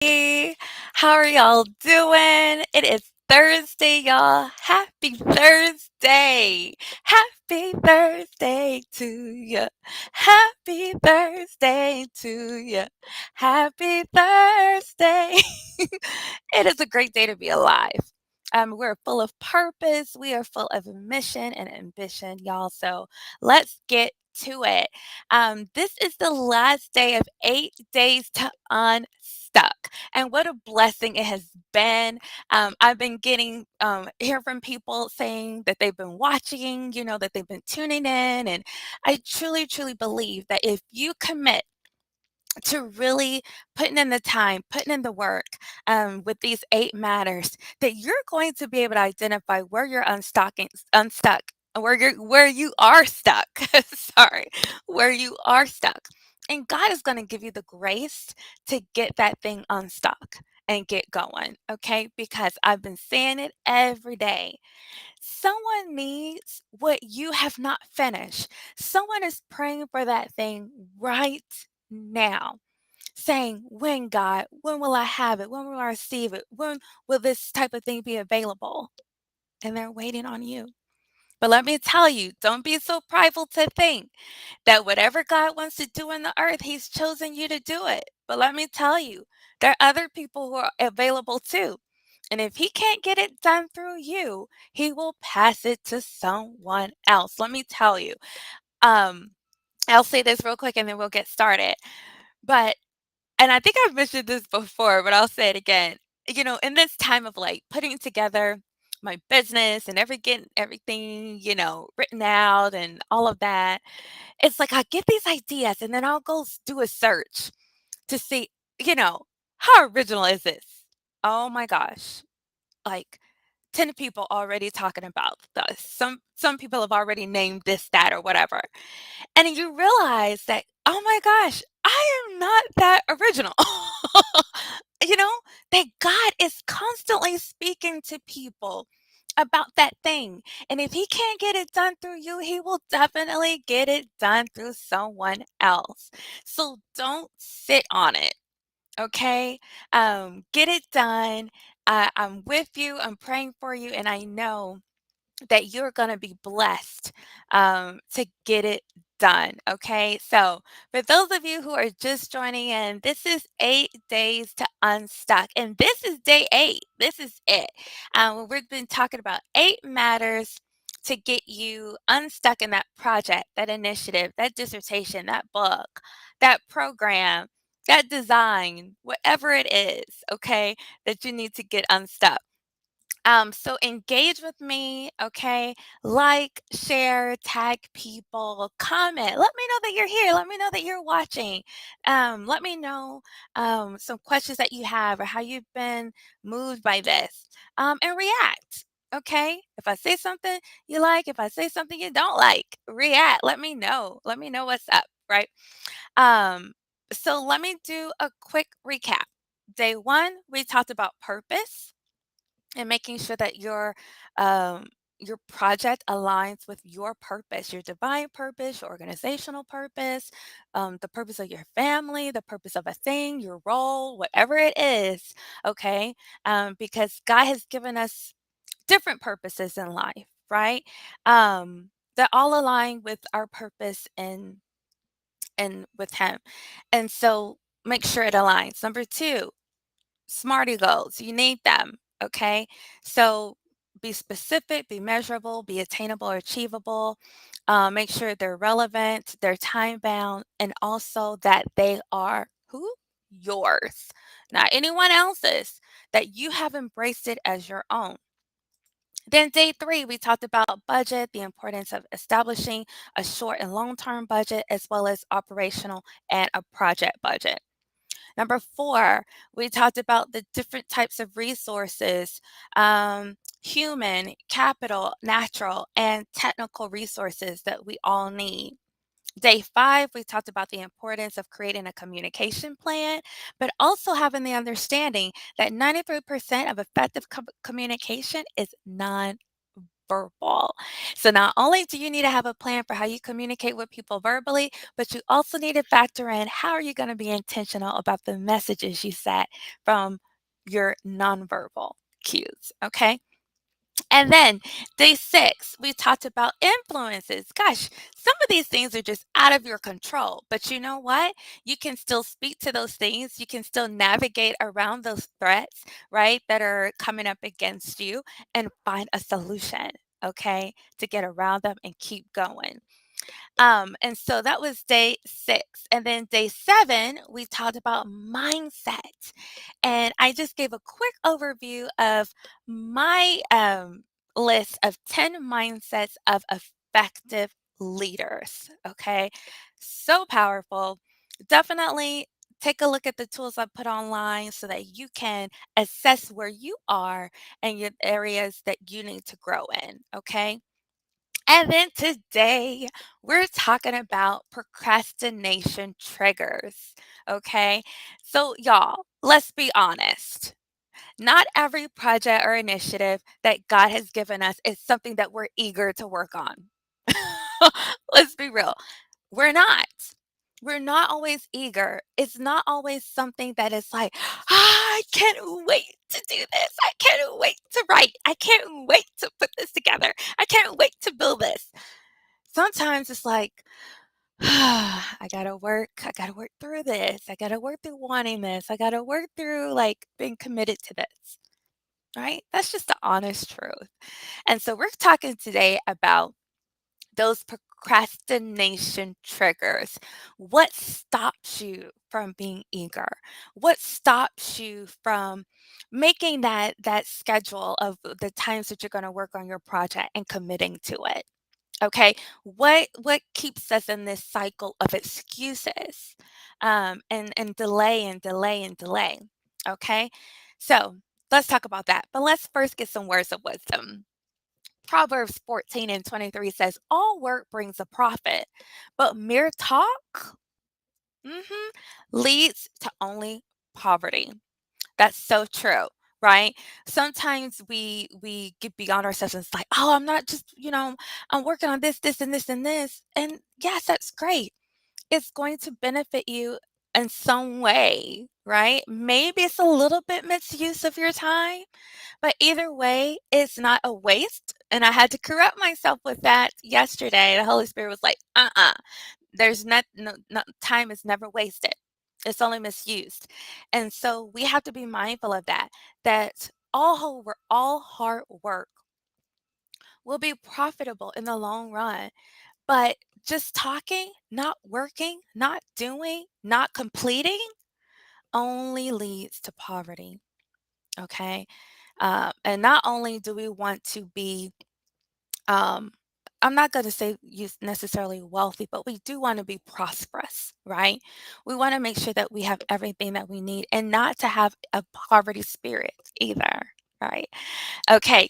Hey, how are y'all doing? It is Thursday, y'all. Happy Thursday. Happy Thursday to you. Happy Thursday to you. Happy Thursday. It is a great day to be alive. We're full of purpose. We are full of mission and ambition, y'all. So let's get to it. This is the last day of 8 days to Unstuck. And what a blessing it has been. I've been getting hear from people saying that they've been watching, that they've been tuning in. And I truly, truly believe that if you commit to really putting in the time, putting in the work with these 8 matters, that you're going to be able to identify where you're unstuck, where you are stuck. Sorry, where you are stuck, and God is going to give you the grace to get that thing unstuck and get going. Okay, because I've been saying it every day. Someone needs what you have not finished. Someone is praying for that thing right now, saying, when God, when will I have it? When will I receive it? When will this type of thing be available? And they're waiting on you. But let me tell you, don't be so prideful to think that whatever God wants to do in the earth, He's chosen you to do it. But let me tell you, there are other people who are available too. And if He can't get it done through you, He will pass it to someone else. Let me tell you. Um, I'll say this real quick and then we'll get started. But and I think I've mentioned this before, but I'll say it again. In this time of like putting together my business and getting everything, written out and all of that, it's like I get these ideas and then I'll go do a search to see, how original is this? Oh my gosh. Like 10 people already talking about this. Some people have already named this, that, or whatever. And you realize that, oh my gosh, I am not that original. you know, that God is constantly speaking to people about that thing. And if He can't get it done through you, He will definitely get it done through someone else. So don't sit on it. Okay. Get it done. I'm with you. I'm praying for you. And I know that you're going to be blessed to get it done. Okay. So, for those of you who are just joining in, this is 8 days to unstuck. And this is day 8. This is it. We've been talking about 8 matters to get you unstuck in that project, that initiative, that dissertation, that book, that program, that design, whatever it is, okay, that you need to get unstuck. So engage with me, okay? Like, share, tag people, comment. Let me know that you're here. Let me know that you're watching. Let me know some questions that you have or how you've been moved by this. And react. Okay. If I say something you like, if I say something you don't like, react. Let me know. Let me know what's up, right? Um, so let me do a quick recap. Day 1, we talked about purpose and making sure that your project aligns with your purpose, your divine purpose, your organizational purpose, the purpose of your family, the purpose of a thing, your role, whatever it is. Okay, because God has given us different purposes in life, right? That all align with our purpose and with Him, and so make sure it aligns. Number 2, SMARTY goals. You need them. Okay. So be specific, be measurable, be attainable or achievable. Make sure they're relevant, they're time bound, and also that they are who? Yours, not anyone else's, that you have embraced it as your own. Then day 3, we talked about budget, the importance of establishing a short and long term budget, as well as operational and a project budget. Number 4, we talked about the different types of resources, human, capital, natural, and technical resources that we all need. Day 5, we talked about the importance of creating a communication plan, but also having the understanding that 93% of effective communication is nonverbal. nonverbal. So not only do you need to have a plan for how you communicate with people verbally, but you also need to factor in how are you going to be intentional about the messages you set from your nonverbal cues, okay? And then day 6, we talked about influences. Gosh, some of these things are just out of your control, but you know what? You can still speak to those things. You can still navigate around those threats, right, that are coming up against you and find a solution, okay, to get around them and keep going. And so that was day 6. And then day 7, we talked about mindset. And I just gave a quick overview of my list of 10 mindsets of effective leaders. Okay. So powerful. Definitely take a look at the tools I put online so that you can assess where you are and your areas that you need to grow in. Okay. And then today, we're talking about procrastination triggers. Okay. So, y'all, let's be honest. Not every project or initiative that God has given us is something that we're eager to work on. Let's be real. We're not. We're not always eager. It's not always something that is like, I can't wait to do this. I can't wait to write. I can't wait to put this together. I can't wait to build this. Sometimes it's like, I gotta work. I gotta work through this. I gotta work through wanting this. I gotta work through like being committed to this. Right? That's just the honest truth. And so we're talking today about those procrastination triggers. What stops you from being eager? What stops you from making that schedule of the times that you're going to work on your project and committing to it? Okay, what keeps us in this cycle of excuses, and delay and delay and delay? Okay, so let's talk about that. But let's first get some words of wisdom. Proverbs 14 and 23 says, "All work brings a profit, but mere talk mhm, leads to only poverty." That's so true, right? Sometimes we get beyond ourselves and it's like, oh, I'm not just, I'm working on this, this, and this, and this. And yes, that's great. It's going to benefit you in some way, right? Maybe it's a little bit misuse of your time, but either way, it's not a waste. And I had to correct myself with that yesterday. The Holy Spirit was like, there's no time is never wasted. It's only misused. And so we have to be mindful of that, that all hard work will be profitable in the long run. But just talking, not working, not doing, not completing only leads to poverty. Okay. And not only do we want to be um, I'm not going to say necessarily wealthy, but we do want to be prosperous, right? We want to make sure that we have everything that we need and not to have a poverty spirit either, right? Okay,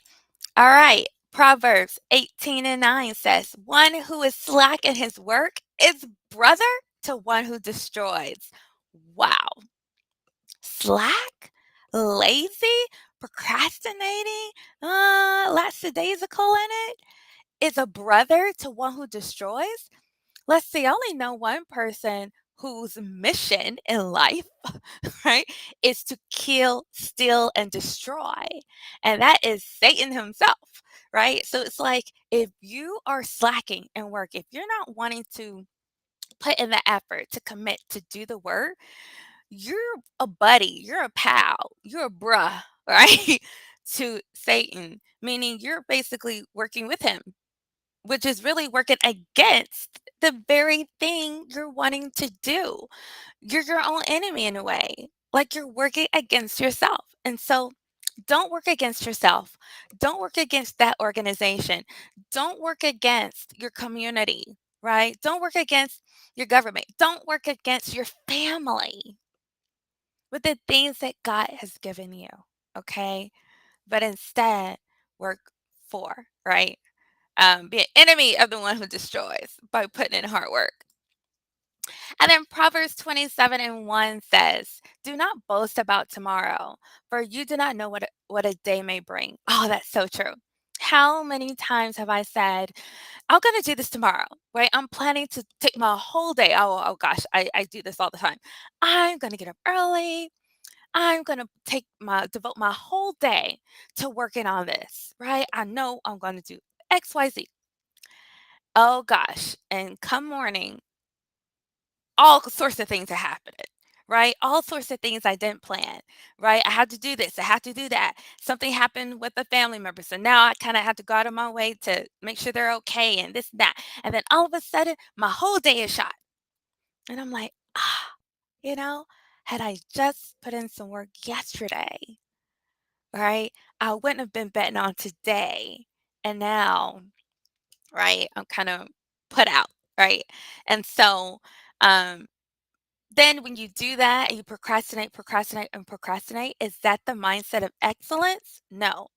all right. Proverbs 18 and 9 says, "One who is slack in his work is brother to one who destroys." Wow. Slack? Lazy? Procrastinating? Lackadaisical in it? Is a brother to one who destroys? Let's see, I only know one person whose mission in life, right, is to kill, steal, and destroy. And that is Satan himself, right? So it's like if you are slacking in work, if you're not wanting to put in the effort to commit to do the work, you're a buddy, you're a pal, you're a bruh, right? To Satan, meaning you're basically working with him, which is really working against the very thing you're wanting to do. You're your own enemy in a way, like you're working against yourself. And so don't work against yourself. Don't work against that organization. Don't work against your community, right? Don't work against your government. Don't work against your family with the things that God has given you, okay? But instead, work for, right? Be an enemy of the one who destroys by putting in hard work. And then Proverbs 27 and 1 says, "Do not boast about tomorrow, for you do not know what a day may bring." Oh, that's so true. How many times have I said, I'm going to do this tomorrow, right? I'm planning to take my whole day. Oh gosh, I do this all the time. I'm going to get up early. I'm going to devote my whole day to working on this, right? I know I'm going to do XYZ. Oh gosh. And come morning, all sorts of things are happening, right? All sorts of things I didn't plan, right? I had to do this, I had to do that. Something happened with a family member. So now I kind of have to go out of my way to make sure they're okay and this and that. And then all of a sudden, my whole day is shot. And I'm like, you know, had I just put in some work yesterday, right? I wouldn't have been betting on today. And now, right, I'm kind of put out, right? And so, um, then when you do that and you procrastinate, procrastinate, and procrastinate, is that the mindset of excellence? No,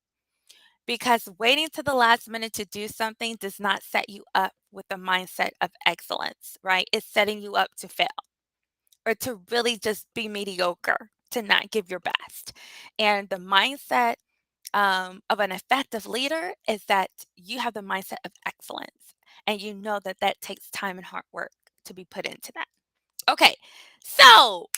because waiting to the last minute to do something does not set you up with the mindset of excellence, right? It's setting you up to fail or to really just be mediocre, to not give your best. And the mindset of an effective leader is that you have the mindset of excellence and you know that that takes time and hard work to be put into that. Okay, so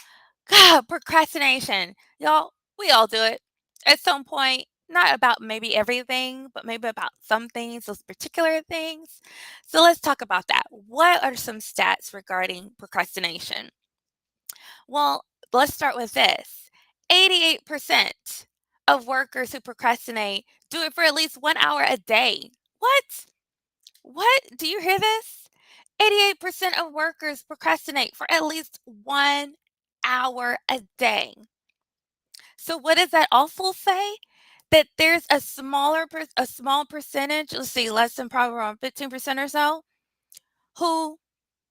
God, procrastination. Y'all, we all do it at some point. Not about maybe everything, but maybe about some things, those particular things. So let's talk about that. What are some stats regarding procrastination? Well, let's start with this. 88% of workers who procrastinate do it for at least 1 hour a day. What? What? Do you hear this? 88% of workers procrastinate for at least 1 hour a day. So what does that also say? That there's a small percentage, let's see, less than probably around 15% or so, who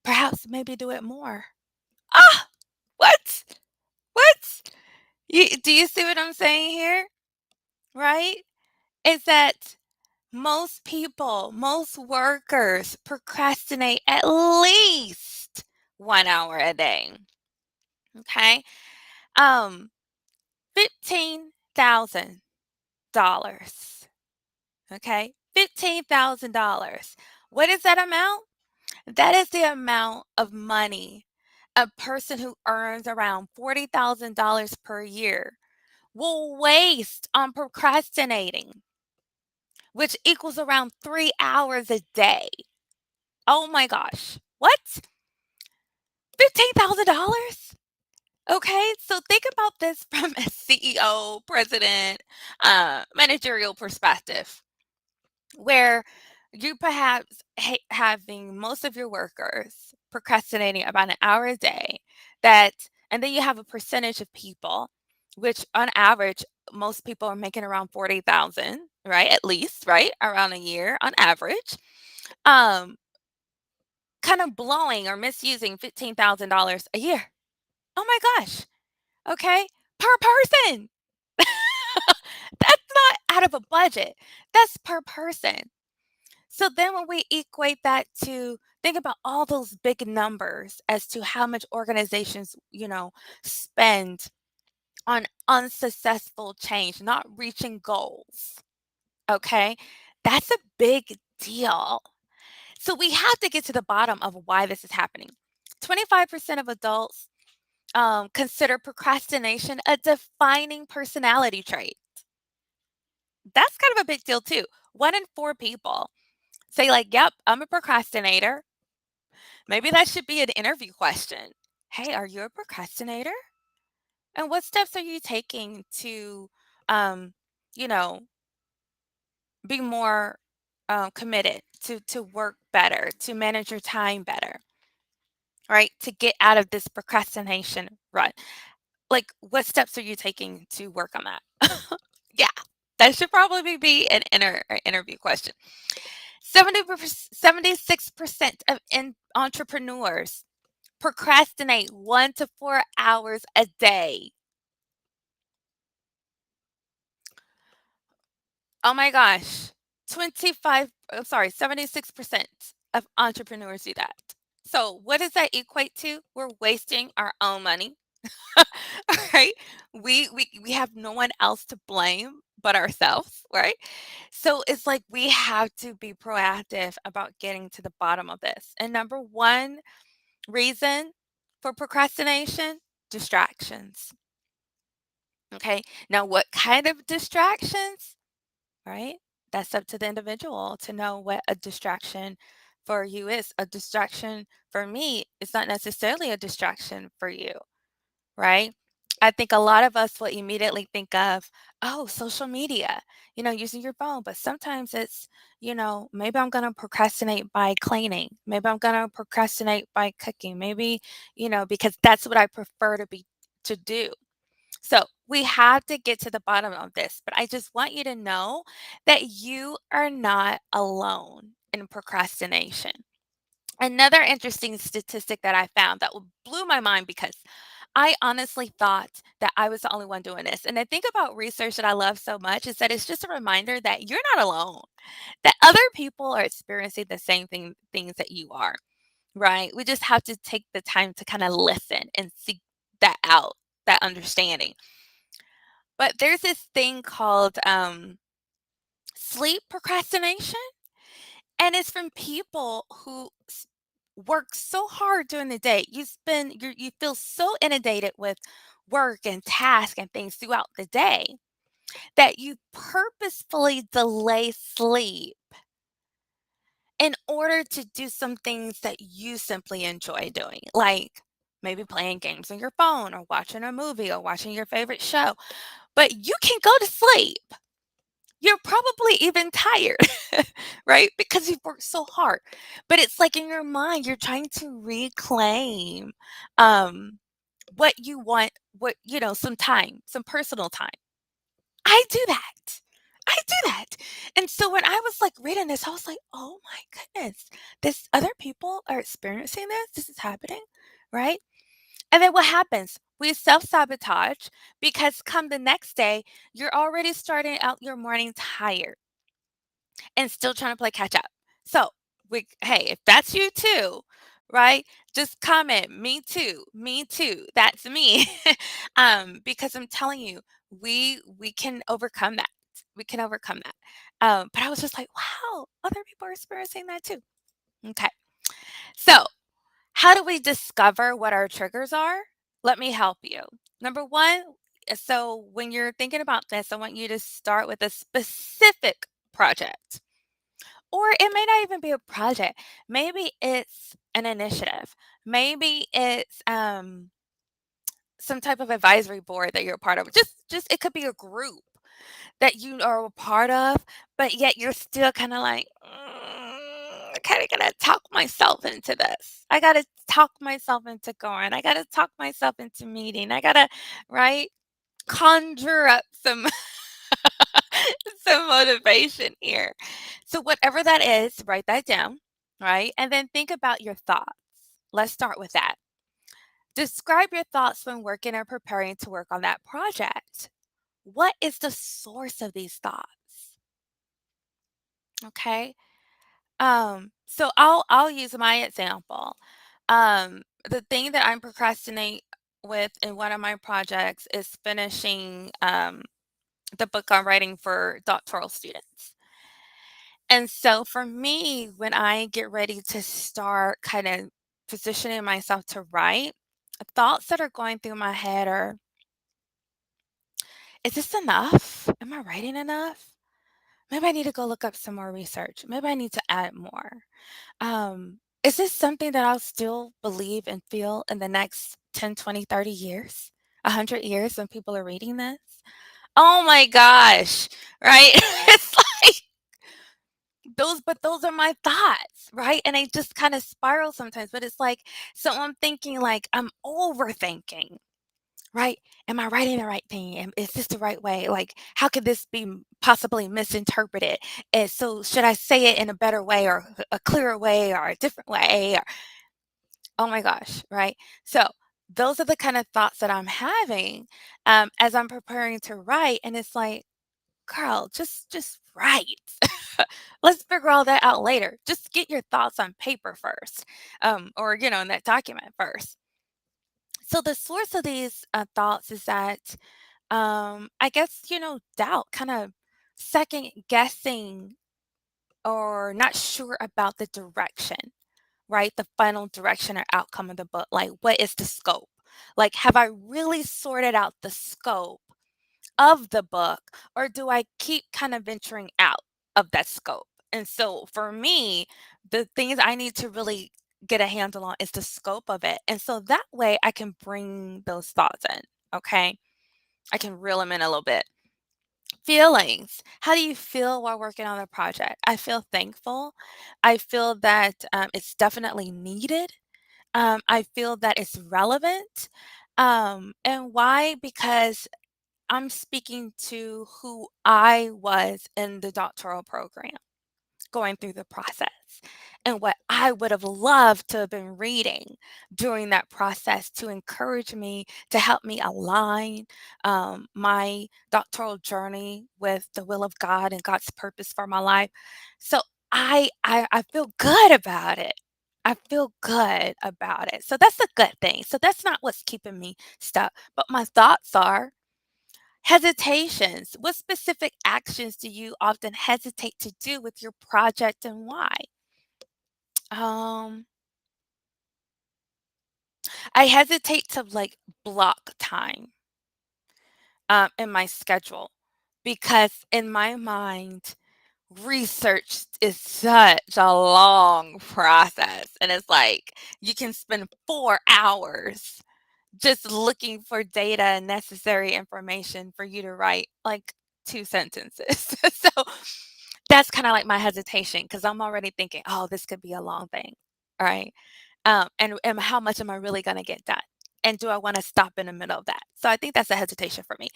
perhaps maybe do it more. Ah, what? What? Do you see what I'm saying here? Right? Is that most people, most workers procrastinate at least 1 hour a day. Okay. Um, $15,000. Okay. $15,000. What is that amount? That is the amount of money a person who earns around $40,000 per year will waste on procrastinating, which equals around 3 hours a day. Oh my gosh. What? $15,000? Okay, so think about this from a CEO, president, managerial perspective, where you perhaps having most of your workers procrastinating about an hour a day, that, and then you have a percentage of people, which on average, most people are making around 40,000, right? At least, right? Around a year on average. Um, Kind of blowing or misusing $15,000 a year. Oh my gosh. Okay? Per person. That's not out of a budget. That's per person. So then when we equate that to think about all those big numbers as to how much organizations, spend on unsuccessful change, not reaching goals. Okay? That's a big deal. So we have to get to the bottom of why this is happening. 25% of adults consider procrastination a defining personality trait. That's kind of a big deal too. 1 in 4 people say, like, yep, I'm a procrastinator. Maybe that should be an interview question. Hey, are you a procrastinator? And what steps are you taking to, um, you know, be more committed to work better, to manage your time better, right? To get out of this procrastination rut. Like, what steps are you taking to work on that? Yeah, that should probably be an interview question. 76% of entrepreneurs procrastinate 1 to 4 hours a day. Oh my gosh. 76% of entrepreneurs do that. So what does that equate to? We're wasting our own money. All right. We have no one else to blame but ourselves, right? So it's like we have to be proactive about getting to the bottom of this. And number one reason for procrastination, distractions. Okay. Now, what kind of distractions? Right? That's up to the individual to know what a distraction for you is. A distraction for me is not necessarily a distraction for you, right? I think a lot of us will immediately think of, oh, social media, using your phone. But sometimes it's, maybe I'm going to procrastinate by cleaning. Maybe I'm going to procrastinate by cooking. Maybe, because that's what I prefer to do. So we have to get to the bottom of this, but I just want you to know that you are not alone in procrastination. Another interesting statistic that I found that blew my mind because I honestly thought that I was the only one doing this. And the thing about research that I love so much is that it's just a reminder that you're not alone, that other people are experiencing the same things that you are, right? We just have to take the time to kind of listen and seek that out, that understanding. But there's this thing called sleep procrastination, and it's from people who work so hard during the day. You feel so inundated with work and task and things throughout the day that you purposefully delay sleep in order to do some things that you simply enjoy doing, like maybe playing games on your phone or watching a movie or watching your favorite show. But you can go to sleep. You're probably even tired, right? Because you've worked so hard. But it's like in your mind, you're trying to reclaim um, what you want, some time, some personal time. I do that. I do that. And so when I was like reading this, I was like, oh my goodness, this other people are experiencing this. This is happening, right? And then what happens? We self sabotage because come the next day, you're already starting out your morning tired and still trying to play catch up. So, hey, if that's you too, right? Just comment, me too. That's me. Because I'm telling you, we can overcome that. We can overcome that. But I was just like, wow, other people are experiencing that too. Okay. So, how do we discover what our triggers are? Let me help you. Number one, so when you're thinking about this, I want you to start with a specific project. Or it may not even be a project. Maybe it's an initiative. Maybe it's some type of advisory board that you're a part of. Just it could be a group that you are a part of, but yet you're still kind of like, I kind of gotta talk myself into this. I gotta talk myself into going. I gotta talk myself into meeting. I gotta, right, conjure up some some motivation here. So whatever that is, write that down, right? And then think about your thoughts. Let's start with that. Describe your thoughts when working or preparing to work on that project. What is the source of these thoughts? Okay? So I'll use my example. The thing that I'm procrastinate with in one of my projects is finishing the book I'm writing for doctoral students. And so for me, when I get ready to start kind of positioning myself to write, thoughts that are going through my head are, is this enough? Am I writing enough? Maybe I need to go look up some more research. Maybe I need to add more. Is this something that I'll still believe and feel in the next 10, 20, 30 years? 100 years when people are reading this? Oh my gosh, right? It's like those are my thoughts, right? And I just kind of spiral sometimes, but it's like, so I'm thinking like I'm overthinking, right? Am I writing the right thing? Is this the right way? Like, how could this be possibly misinterpreted? And so should I say it in a better way or a clearer way or a different way? Or, oh my gosh, right? So those are the kind of thoughts that I'm having as I'm preparing to write. And it's like, girl, just write. Let's figure all that out later. Just get your thoughts on paper first, or in that document first. So the source of these thoughts is that I guess doubt kind of second guessing or not sure about the direction, right? The final direction or outcome of the book. Like, what is the scope? Like, have I really sorted out the scope of the book, or do I keep kind of venturing out of that scope? And so for me, the things I need to really get a handle on is the scope of it. And so that way I can bring those thoughts in. Okay. I can reel them in a little bit. Feelings. How do you feel while working on a project? I feel thankful. I feel that it's definitely needed. I feel that it's relevant. And why? Because I'm speaking to who I was in the doctoral program, going through the process, and what I would have loved to have been reading during that process to encourage me, to help me align my doctoral journey with the will of God and God's purpose for my life. So I feel good about it. I feel good about it. So that's a good thing. So that's not what's keeping me stuck. But my thoughts are hesitations. What specific actions do you often hesitate to do with your project and why? Um, I hesitate to like block time in my schedule because in my mind, research is such a long process. And it's like you can spend 4 hours just looking for data and necessary information for you to write like 2 sentences. So that's kinda like my hesitation because 'cause I'm already thinking, "Oh, this could be a long thing." Right? And how much am I really gonna get done? And do I wanna stop in the middle of that? So I think that's a hesitation for me.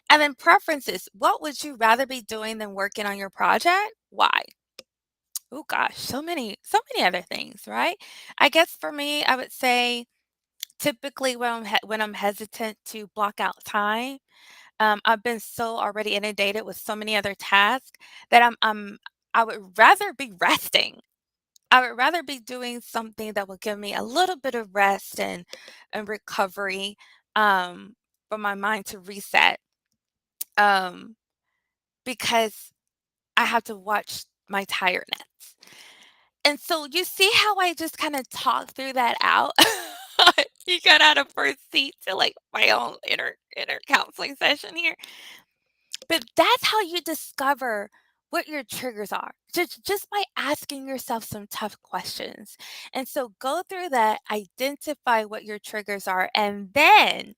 And then preferences. What would you rather be doing than working on your project? Why? Oh gosh, so many other things, right? I guess for me, I would say typically, when I'm hesitant to block out time, I've been so already inundated with so many other tasks that I would rather be resting. I would rather be doing something that will give me a little bit of rest and recovery, for my mind to reset, um, because I have to watch my tiredness. And so you see how I just kinda talked through that out? You got out of first seat to, like, my own inner counseling session here. But that's how you discover what your triggers are, just by asking yourself some tough questions. And so go through that, identify what your triggers are, and then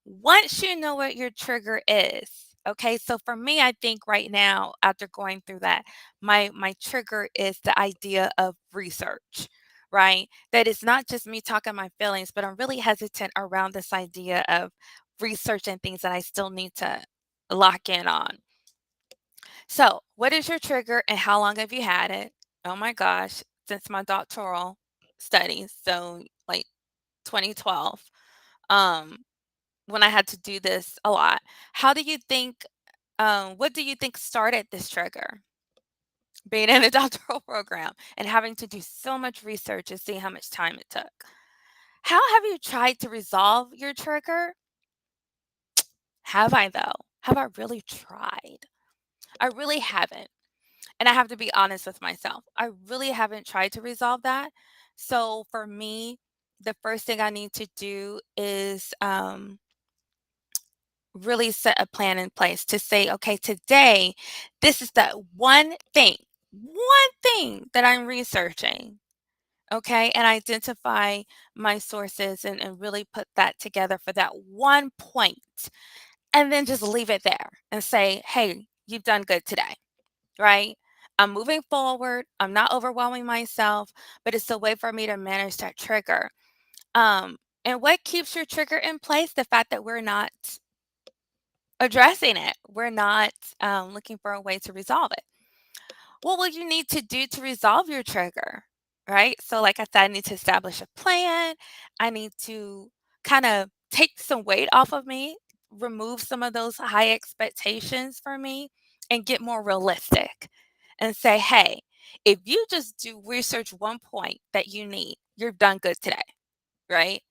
once you know what your trigger is, okay, so for me, I think right now, after going through that, my trigger is the idea of research, right? That it's not just me talking my feelings, but I'm really hesitant around this idea of research and things that I still need to lock in on. So, what is your trigger and how long have you had it? Oh my gosh, since my doctoral studies, so like 2012. Um, when I had to do this a lot. How do you think, what do you think started this trigger? Being in a doctoral program and having to do so much research and see how much time it took. How have you tried to resolve your trigger? Have I though? Have I really tried? I really haven't. And I have to be honest with myself. I really haven't tried to resolve that. So for me, the first thing I need to do is really set a plan in place to say, okay, today, this is the one thing that I'm researching. Okay. And identify my sources and really put that together for that one point, and then just leave it there and say, hey, you've done good today. Right. I'm moving forward. I'm not overwhelming myself, but it's a way for me to manage that trigger. And what keeps your trigger in place? The fact that we're not addressing it. We're not looking for a way to resolve it. What will you need to do to resolve your trigger? Right. So, like I said, I need to establish a plan. I need to kind of take some weight off of me, remove some of those high expectations for me, and get more realistic and say, hey, if you just do research one point that you need, you're done good today. Right.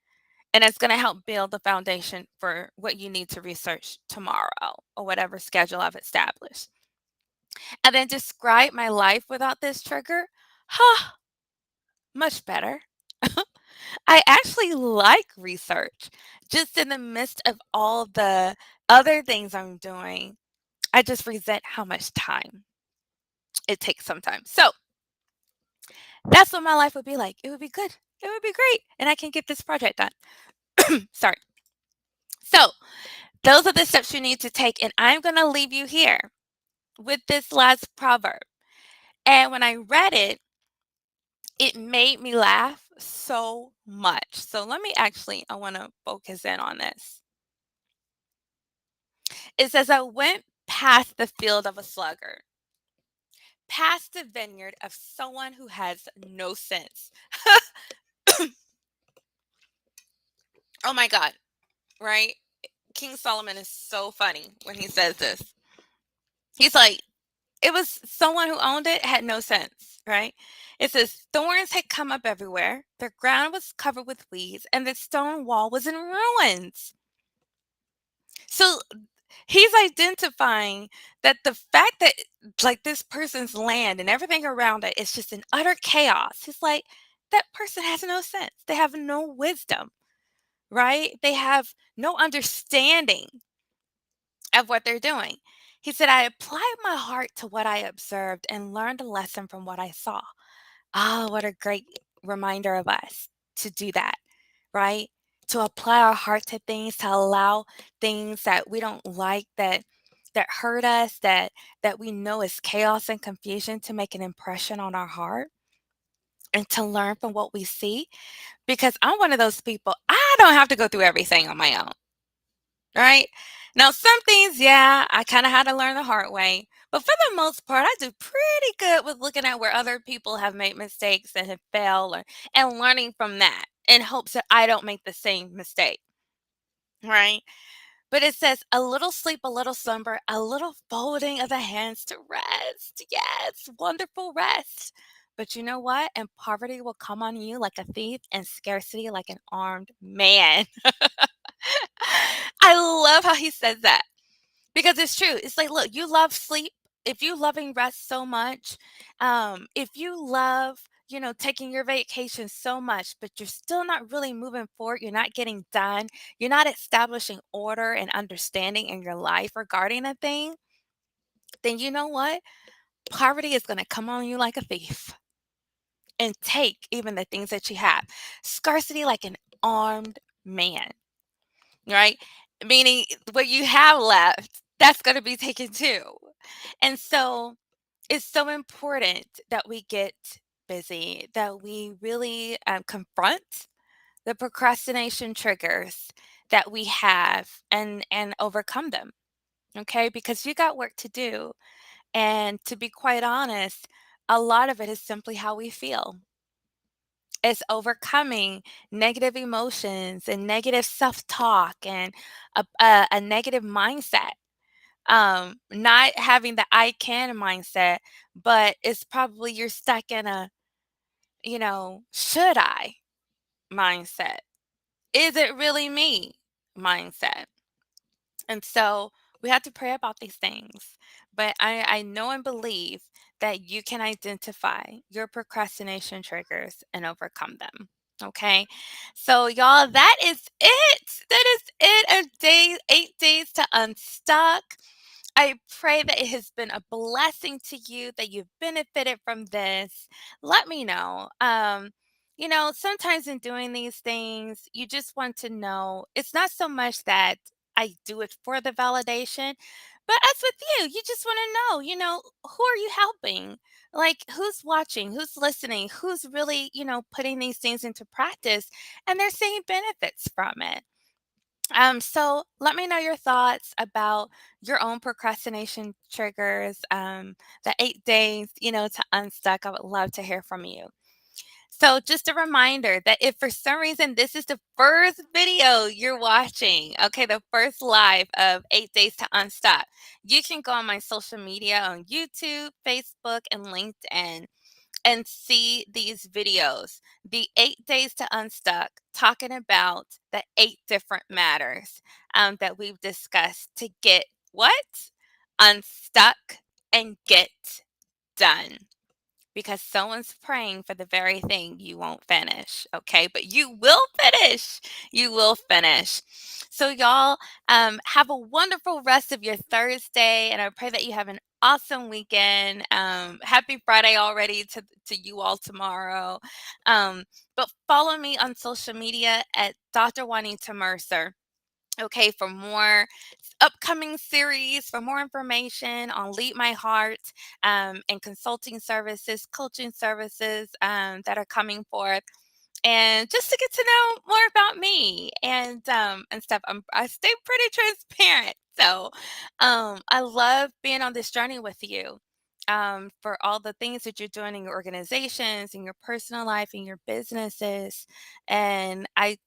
And it's going to help build the foundation for what you need to research tomorrow or whatever schedule I've established. and then describe my life without this trigger, huh, much better. I actually like research. Just in the midst of all the other things I'm doing, I just resent how much time it takes sometimes. So that's what my life would be like. It would be good. It would be great. And I can get this project done. Sorry. So those are the steps you need to take. And I'm going to leave you here with this last proverb. And when I read it, it made me laugh so much. So let me actually, I want to focus in on this. It says, I went past the field of a sluggard, past the vineyard of someone who has no sense. Oh my God, right? King Solomon is so funny when he says this. He's like, it was someone who owned it had no sense, right? It says, thorns had come up everywhere, the ground was covered with weeds, and the stone wall was in ruins. So he's identifying that the fact that like this person's land and everything around it is just in utter chaos. He's like, that person has no sense. They have no wisdom, right? They have no understanding of what they're doing. He said, I applied my heart to what I observed and learned a lesson from what I saw. Ah, what a great reminder of us to do that, right? To apply our heart to things, to allow things that we don't like, that hurt us, that we know is chaos and confusion, to make an impression on our heart and to learn from what we see. Because I'm one of those people, I don't have to go through everything on my own, right? Now, some things, yeah, I kind of had to learn the hard way. But for the most part, I do pretty good with looking at where other people have made mistakes and have failed, and learning from that in hopes that I don't make the same mistake, right? But it says, a little sleep, a little slumber, a little folding of the hands to rest. Yes, wonderful rest. But you know what? And poverty will come on you like a thief, and scarcity like an armed man. I love how he says that. Because it's true. It's like, look, you love sleep. If you loving rest so much, if you love, taking your vacation so much, but you're still not really moving forward, you're not getting done, you're not establishing order and understanding in your life regarding a thing, then you know what? Poverty is going to come on you like a thief and take even the things that you have. Scarcity like an armed man, right? Meaning what you have left, that's going to be taken too. And so it's so important that we get busy, that we really confront the procrastination triggers that we have, and overcome them. Okay, because you got work to do. And to be quite honest, a lot of it is simply how we feel. It's overcoming negative emotions and negative self-talk and a negative mindset. Not having the I can mindset, but it's probably you're stuck in a, should I mindset. Is it really me mindset? And so we have to pray about these things. But I know and believe that you can identify your procrastination triggers and overcome them. Okay. So y'all, that is it. That is it. 8 days to unstuck. I pray that it has been a blessing to you, that you've benefited from this. Let me know. Sometimes in doing these things, you just want to know it's not so much that I do it for the validation, but as with you, you just want to know, who are you helping? Like, who's watching, who's listening, who's really, putting these things into practice, and they're seeing benefits from it. So let me know your thoughts about your own procrastination triggers, the 8 days, to unstuck. I would love to hear from you. So just a reminder that if for some reason this is the first video you're watching, okay, the first live of 8 days to unstuck, you can go on my social media on YouTube, Facebook, and LinkedIn and see these videos. The 8 days to unstuck, talking about the 8 different matters that we've discussed to get what? Unstuck and get done. Because someone's praying for the very thing you won't finish, okay? But you will finish. You will finish. So, y'all, have a wonderful rest of your Thursday, and I pray that you have an awesome weekend. Happy Friday already to you all tomorrow. Um, but follow me on social media at Dr. Juanita Mercer. Okay, for more upcoming series, for more information on Lead My Heart and consulting services, coaching services that are coming forth, and just to get to know more about me and stuff. I stay pretty transparent, so I love being on this journey with you. For all the things that you're doing in your organizations, in your personal life, in your businesses, and I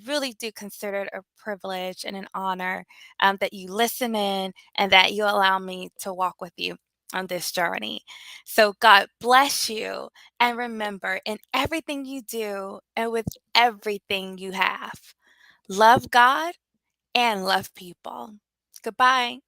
really do consider it a privilege and an honor that you listen in and that you allow me to walk with you on this journey. So God bless you. And remember, in everything you do and with everything you have, love God and love people. Goodbye.